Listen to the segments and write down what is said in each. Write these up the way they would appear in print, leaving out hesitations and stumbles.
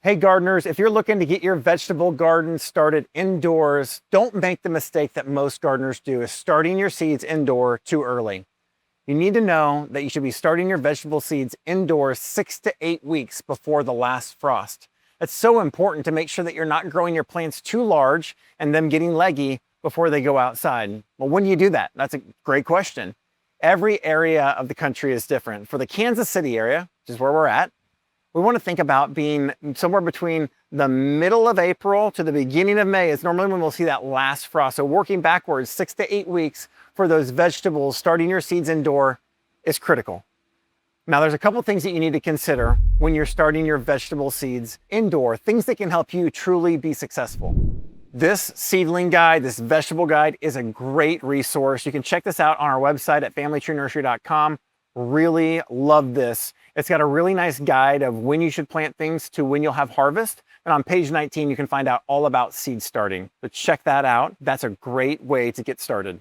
Hey gardeners, if you're looking to get your vegetable garden started indoors, don't make the mistake that most gardeners do, is starting your seeds indoor too early. You need to know that you should be starting your vegetable seeds indoors 6 to 8 weeks before the last frost. It's so important to make sure that you're not growing your plants too large and them getting leggy before they go outside. Well, when do you do that? That's a great question. Every area of the country is different. For the Kansas City area, which is where we're at, we want to think about being somewhere between the middle of April to the beginning of May is normally when we'll see that last frost. So working backwards 6 to 8 weeks for those vegetables, starting your seeds indoor is critical. Now there's a couple things that you need to consider when you're starting your vegetable seeds indoor, things that can help you truly be successful. This seedling guide, this vegetable guide is a great resource. You can check this out on our website at familytruenursery.com. Really love this. It's got a really nice guide of when you should plant things to when you'll have harvest. And on page 19, you can find out all about seed starting. So check that out. That's a great way to get started.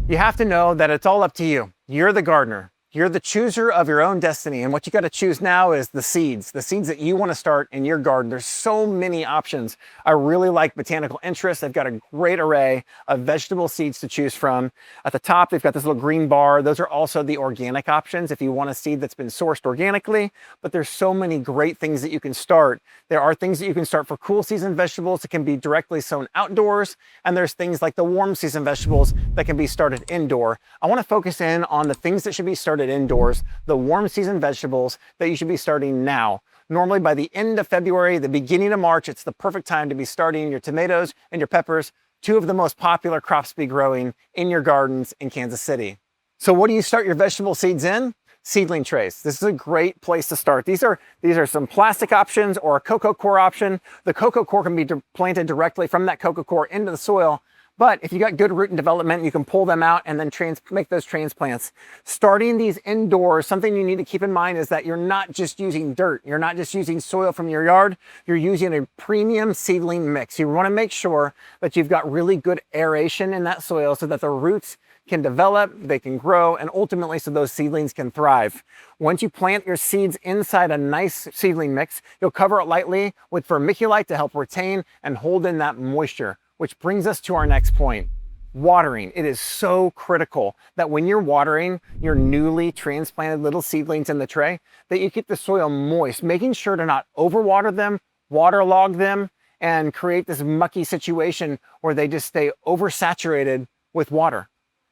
You have to know that it's all up to you. You're the gardener. You're the chooser of your own destiny. And what you got to choose now is the seeds that you want to start in your garden. There's so many options. I really like Botanical Interest. They've got a great array of vegetable seeds to choose from. At the top, they've got this little green bar. Those are also the organic options if you want a seed that's been sourced organically. But there's so many great things that you can start. There are things that you can start for cool season vegetables that can be directly sown outdoors. And there's things like the warm season vegetables that can be started indoor. I want to focus in on the things that should be started indoors, the warm season vegetables that you should be starting now. Normally by the end of February, the beginning of March, it's the perfect time to be starting your tomatoes and your peppers, two of the most popular crops to be growing in your gardens in Kansas City. So what do you start your vegetable seeds in? Seedling trays. This is a great place to start. These are some plastic options or a coco coir option. The coco coir can be planted directly from that coco coir into the soil. But if you got good root and development, you can pull them out and then make those transplants. Starting these indoors, something you need to keep in mind is that you're not just using dirt. You're not just using soil from your yard. You're using a premium seedling mix. You want to make sure that you've got really good aeration in that soil so that the roots can develop, they can grow, and ultimately so those seedlings can thrive. Once you plant your seeds inside a nice seedling mix, you'll cover it lightly with vermiculite to help retain and hold in that moisture. Which brings us to our next point, watering. It is so critical that when you're watering your newly transplanted little seedlings in the tray, that you keep the soil moist, making sure to not overwater them, waterlog them, and create this mucky situation where they just stay oversaturated with water.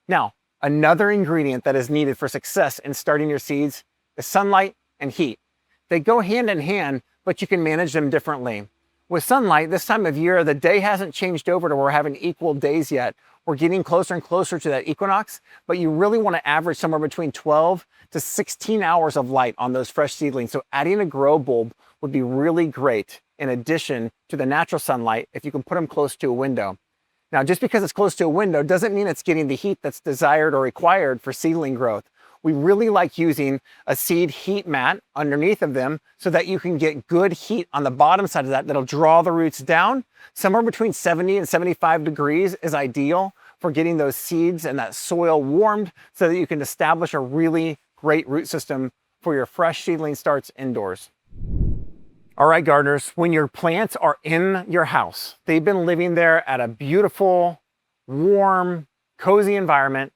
Now, another ingredient that is needed for success in starting your seeds is sunlight and heat. They go hand in hand, but you can manage them differently. With sunlight, this time of year, the day hasn't changed over to where we're having equal days yet. We're getting closer and closer to that equinox, but you really want to average somewhere between 12 to 16 hours of light on those fresh seedlings. So adding a grow bulb would be really great in addition to the natural sunlight if you can put them close to a window. Now, just because it's close to a window doesn't mean it's getting the heat that's desired or required for seedling growth. We really like using a seed heat mat underneath of them so that you can get good heat on the bottom side of that that'll draw the roots down. Somewhere between 70 and 75 degrees is ideal for getting those seeds and that soil warmed so that you can establish a really great root system for your fresh seedling starts indoors. All right, gardeners, when your plants are in your house, they've been living there at a beautiful, warm, cozy environment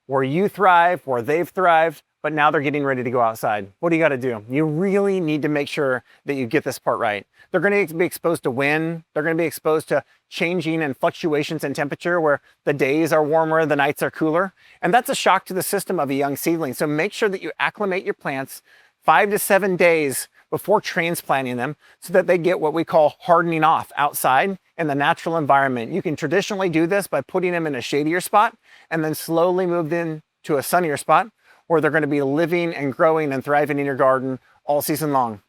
where you thrive, where they've thrived, but now they're getting ready to go outside. What do you got to do? You really need to make sure that you get this part right. They're going to be exposed to wind. They're going to be exposed to changing and fluctuations in temperature where the days are warmer, the nights are cooler. And that's a shock to the system of a young seedling. So make sure that you acclimate your plants 5 to 7 days before transplanting them so that they get what we call hardening off outside in the natural environment. You can traditionally do this by putting them in a shadier spot and then slowly move them to a sunnier spot where they're going to be living and growing and thriving in your garden all season long.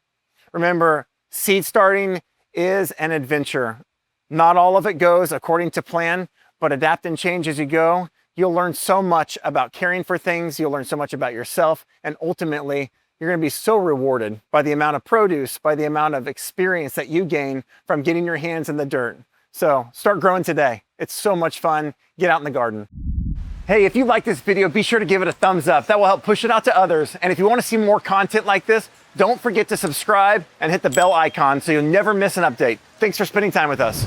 Remember, seed starting is an adventure. Not all of it goes according to plan, but adapt and change as you go. You'll learn so much about caring for things. You'll learn so much about yourself, and ultimately, you're going to be so rewarded by the amount of produce, by the amount of experience that you gain from getting your hands in the dirt. So start growing today. It's so much fun. Get out in the garden. Hey, if you like this video, be sure to give it a thumbs up. That will help push it out to others. And if you want to see more content like this, Don't forget to subscribe and hit the bell icon so you'll never miss an update. Thanks for spending time with us.